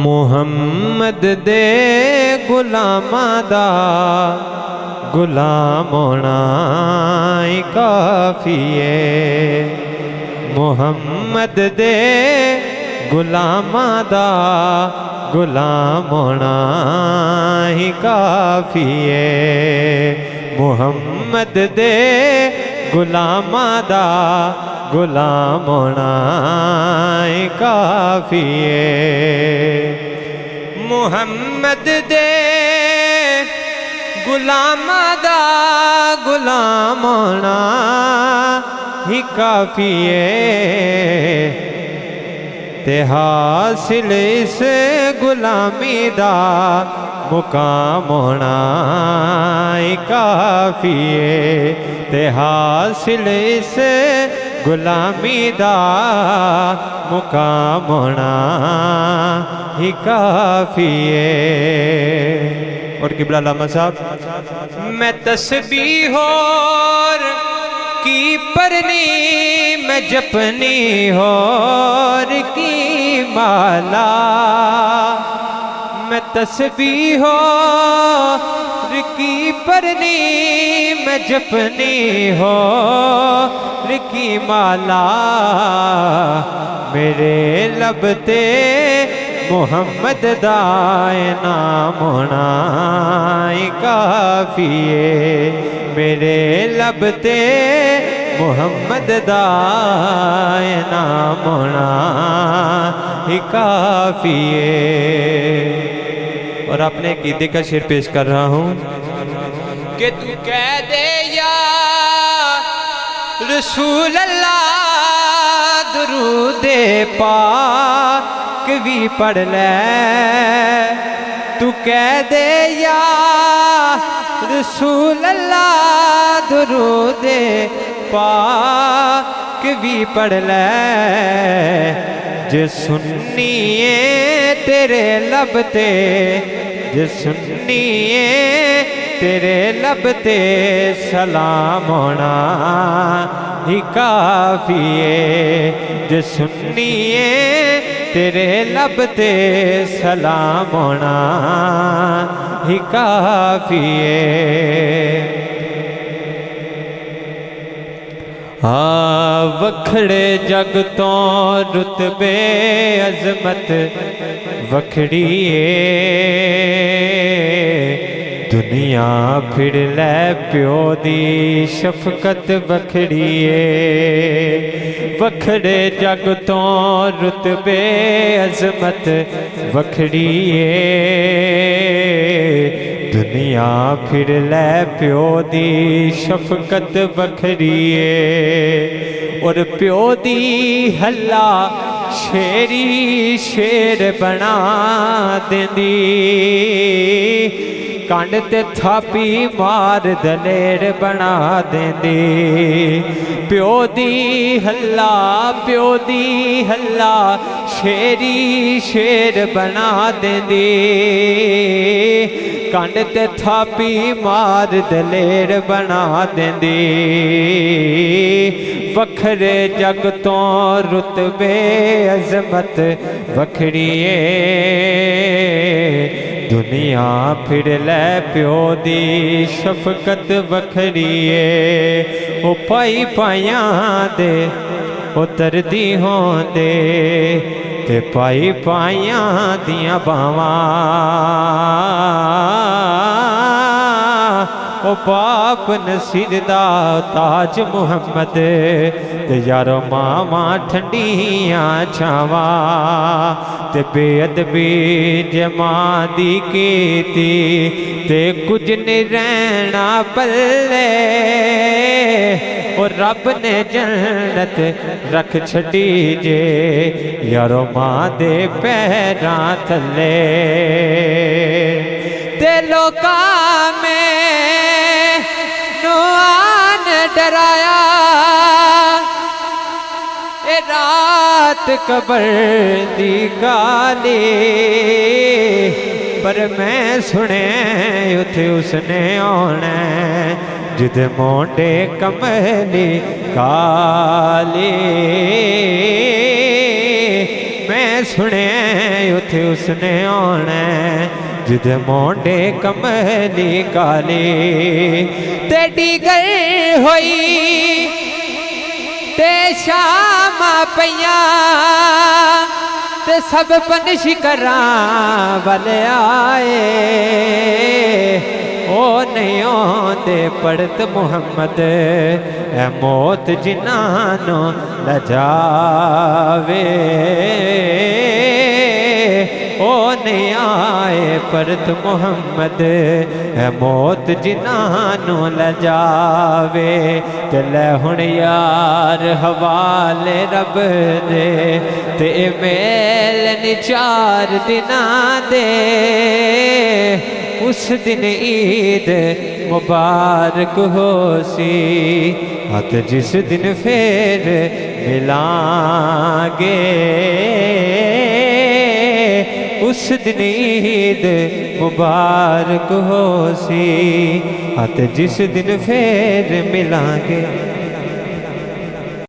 मुहम्मद दे गुलामां दा गुलाम होना ही काफी है। मुहम्मद दे गुलामां दा गुलाम होना ही काफी है। मुहम्मद दे गुलामां दा गुलाम होना ही काफी है। मुहम्मद दे गुलामां दा गुलाम होना ही काफी है। ते हासिल इस गुलामी दा मुकाम होना ही काफी है। ते हासिल इस गुलामी दा मुकाम होना ही काफी है। और किबला अल्लामा साहब, मैं तस्बीह और की परनी मैं जपनी होर की माला। मैं तस्बीह और की परनी मैं जपनी होर की माला। मेरे लब ते मुहम्मद दा नाम होना ही काफी है। मेरे लब ते मुहम्मद दा नाम होना ही काफी है। और अपने कीदे का शेर पेश कर रहा हूँ कि तू कह दे या रसूल अल्लाह दुरूदे पाक भी पढ़ ले। तू कह दे या रसूल अल्लाह दुरूदे पाक भी पढ़ ले। जे सुन्निए तेरे लब ते, जे सुन्निए तेरे लब ते सलाम होना ही काफी है। जे सुन्निए तेरे लब ते सलाम होना ही काफी है। वखड़े जग तो रुतबे अजमत वखड़ी दुनिया फिर लै प्यो दी शफकत वखड़ी। वखड़े जग तो रुतबे अजमत वखड़ी दुनिया फिर लै प्यो दी शफकत वखरी। और प्यो दी हल्ला शेरी शेर बना देंदी। कंड ते थापी मार दलेर बना देंदी। प्यो दी हल्ला, प्यो दी हल्ला शेरी शेर बना देंदी। कंड ते थापी मार दलेर बना देंदी। वखरे जग तो रुतबे अजमत वखड़ी दुनिया फिर लै प्यो दी शफकत वखड़ी। ओ पाई पाइयां दे उतरदी होंदे ते पाई पाइयां दियां बावां। ओ बाप नसीर दा ताज मुहम्मद ते यारो मामा ठंडियां छावां। ते बेअदबी जमा दी कीती ते कुछ नहीं रहना पल्ले। और रब ने जन्नत रख छड़ी जे यारो मां दे पैरां थल्ले। ते लोकां में नूआन डराया ए रात कबर दी गाली। पर मैं सुने उथे उसने आना जिदे मोंडे कमली काली। मैं सुने उथे उसने आना जिदे मोंडे कमली काली तेरी गल होई ते शाम पईया ते सब बंदिश करा वाले आए ओ नहीं आंदे पढ़त मुहम्मद ए मौत जिन्हां लजावे ओ नहीं आए पढ़त मुहम्मद ए मौत जिन्हां लजावे चले हुण यार हवाले रब दे ते मेल नी 4 दिनां दे उस दिन ईद मुबारक हो सी अत जिस दिन फिर मिलांगे उस दिन ईद मुबारक हो सी अत जिस दिन फिर मिलांगे।